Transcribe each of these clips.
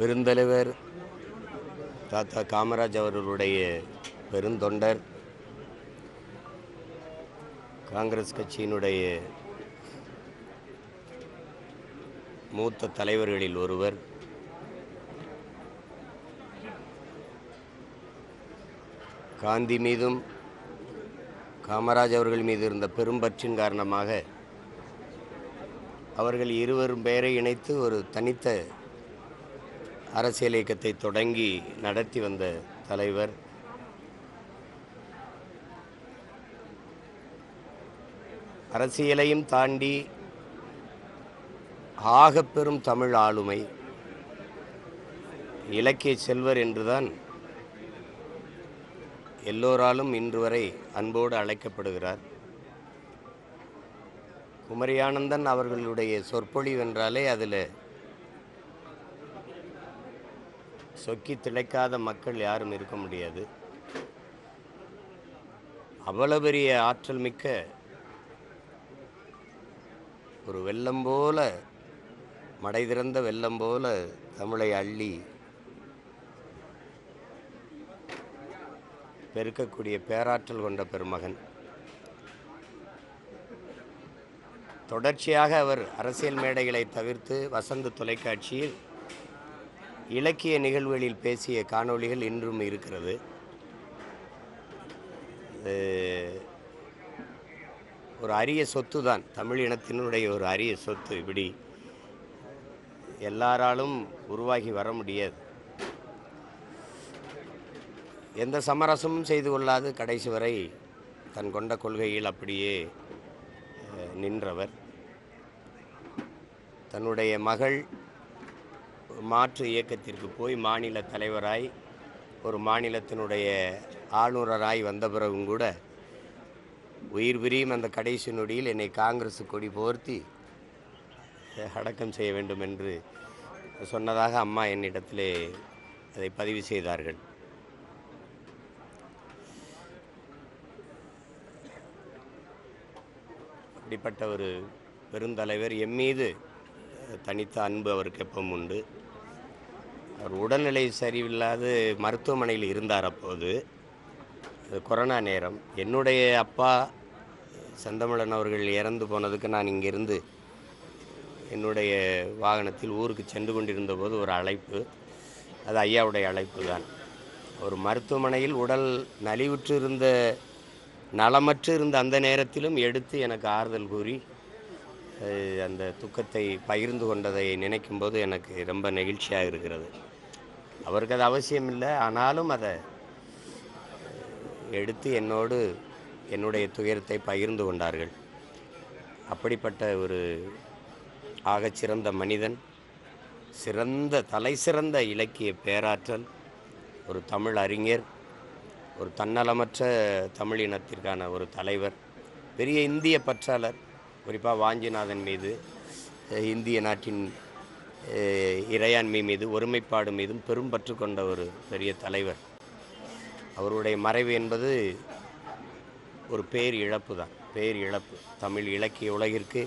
பெருந்தலைவர் தாத்தா காமராஜ் அவர்களுடைய பெருந்தொண்டர், காங்கிரஸ் கட்சியினுடைய மூத்த தலைவர்களில் ஒருவர். காந்தி மீதும் காமராஜ் அவர்கள் மீது இருந்த பெரும்பற்றின் காரணமாக அவர்கள் இருவரும் பெயரை இணைத்து ஒரு தனித்த அரசியல் இயக்கத்தை தொடங்கி நடத்தி வந்த தலைவர். அரசியலையும் தாண்டி ஆகப்பெரும் தமிழ் ஆளுமை, இலக்கிய செல்வர் என்றுதான் எல்லோராலும் இன்று வரை அன்போடு அழைக்கப்படுகிறார். குமரியானந்தன் அவர்களுடைய சொற்பொழிவு என்றாலே அதில் சொக்கி திளைக்காத மக்கள் யாரும் இருக்க முடியாது. அவ்வளவு பெரிய ஆற்றல் மிக்க ஒரு வெள்ளம் போல, மடை திறந்த வெள்ளம் போல தமிழை அள்ளி பெருக்கக்கூடிய பேராற்றல் கொண்ட பெருமகன். தொடர்ச்சியாக அவர் அரசியல் மேடைகளை தவிர்த்து வசந்த தொலைக்காட்சியில் இலக்கிய நிகழ்வுகளில் பேசிய காணொளிகள் இன்றும் இருக்கிறது. ஒரு அரிய சொத்து தான், தமிழ் இனத்தினுடைய ஒரு அரிய சொத்து. இப்படி எல்லாராலும் உருவாகி வர முடியாது. எந்த சமரசமும் செய்து கொள்ளாது கடைசி வரை தன் கொண்ட கொள்கையில் அப்படியே நின்றவர். தன்னுடைய மகள் மாற்று இயக்கத்திற்கு போய் மாநில தலைவராய், ஒரு மாநிலத்தினுடைய ஆளுநராய் வந்த பிறகும் கூட உயிர் பிரியும் அந்த கடைசி நொடியில் என்னை காங்கிரஸ் கொடி போர்த்தி அடக்கம் செய்ய வேண்டும் என்று சொன்னதாக அம்மா என்னிடத்திலே அதை பதிவு செய்தார்கள். அப்படிப்பட்ட ஒரு பெருந்தலைவர். எம்மீது தனித்த அன்பு அவருக்கு எப்பவும் உண்டு. அவர் உடல்நிலை சரியில்லாது மருத்துவமனையில் இருந்தார். அப்போது கொரோனா நேரம். என்னுடைய அப்பா செந்தமிழன் அவர்கள் இறந்து போனதுக்கு நான் இங்கிருந்து என்னுடைய வாகனத்தில் ஊருக்கு சென்று கொண்டிருந்த போது ஒரு அழைப்பு, அது ஐயாவுடைய அழைப்பு தான். ஒரு மருத்துவமனையில் உடல் நலிவுற்று இருந்த, நலமற்று இருந்த அந்த நேரத்திலும் எடுத்து எனக்கு ஆறுதல் கூறி அந்த துக்கத்தை பகிர்ந்து கொண்டதை நினைக்கும்போது எனக்கு ரொம்ப நெகிழ்ச்சியாக இருக்கிறது. அவருக்கு அது அவசியம் இல்லை, ஆனாலும் அதை எடுத்து என்னோடு என்னுடைய துயரத்தை பகிர்ந்து கொண்டார்கள். அப்படிப்பட்ட ஒரு ஆகச்சிறந்த மனிதன், சிறந்த தலை சிறந்த இலக்கிய பேராற்றல், ஒரு தமிழ் அறிஞர், ஒரு தன்னலமற்ற தமிழ் இனத்திற்கான ஒரு தலைவர், பெரிய இந்திய பற்றாளர். குறிப்பாக வாஞ்சிநாதன் மீது, இந்திய நாட்டின் இறையாண்மை மீது, ஒருமைப்பாடு மீதும் பெரும்பற்று கொண்ட ஒரு பெரிய தலைவர். அவருடைய மறைவு என்பது ஒரு பேர் இழப்பு தான், பேர் இழப்பு. தமிழ் இலக்கிய உலகிற்கு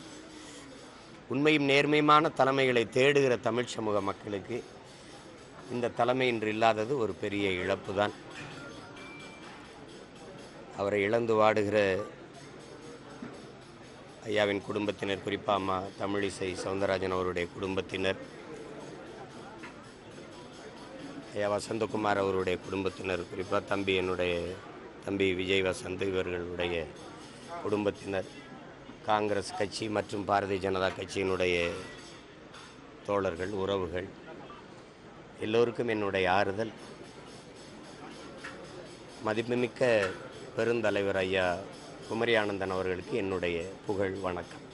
உண்மையும் நேர்மையுமான தலைமைகளை தேடுகிற தமிழ் சமூக மக்களுக்கு இந்த தலைமை இன்று இல்லாதது ஒரு பெரிய இழப்பு தான். அவரை இழந்து வாடுகிற ஐயாவின் குடும்பத்தினர், குறிப்பாக அம்மா தமிழிசை சவுந்தரராஜன் அவருடைய குடும்பத்தினர், ஐயா வசந்தகுமார் அவருடைய குடும்பத்தினர், குறிப்பாக என்னுடைய தம்பி விஜய் வசந்த் இவர்களுடைய குடும்பத்தினர், காங்கிரஸ் கட்சி மற்றும் பாரதிய ஜனதா கட்சியினுடைய தோழர்கள், உறவுகள் எல்லோருக்கும் என்னுடைய ஆறுதல். மதிப்புமிக்க பெருந்தலைவர் ஐயா குமரியானந்தன் அவர்களுக்கு என்னுடைய புகழ் வணக்கம்.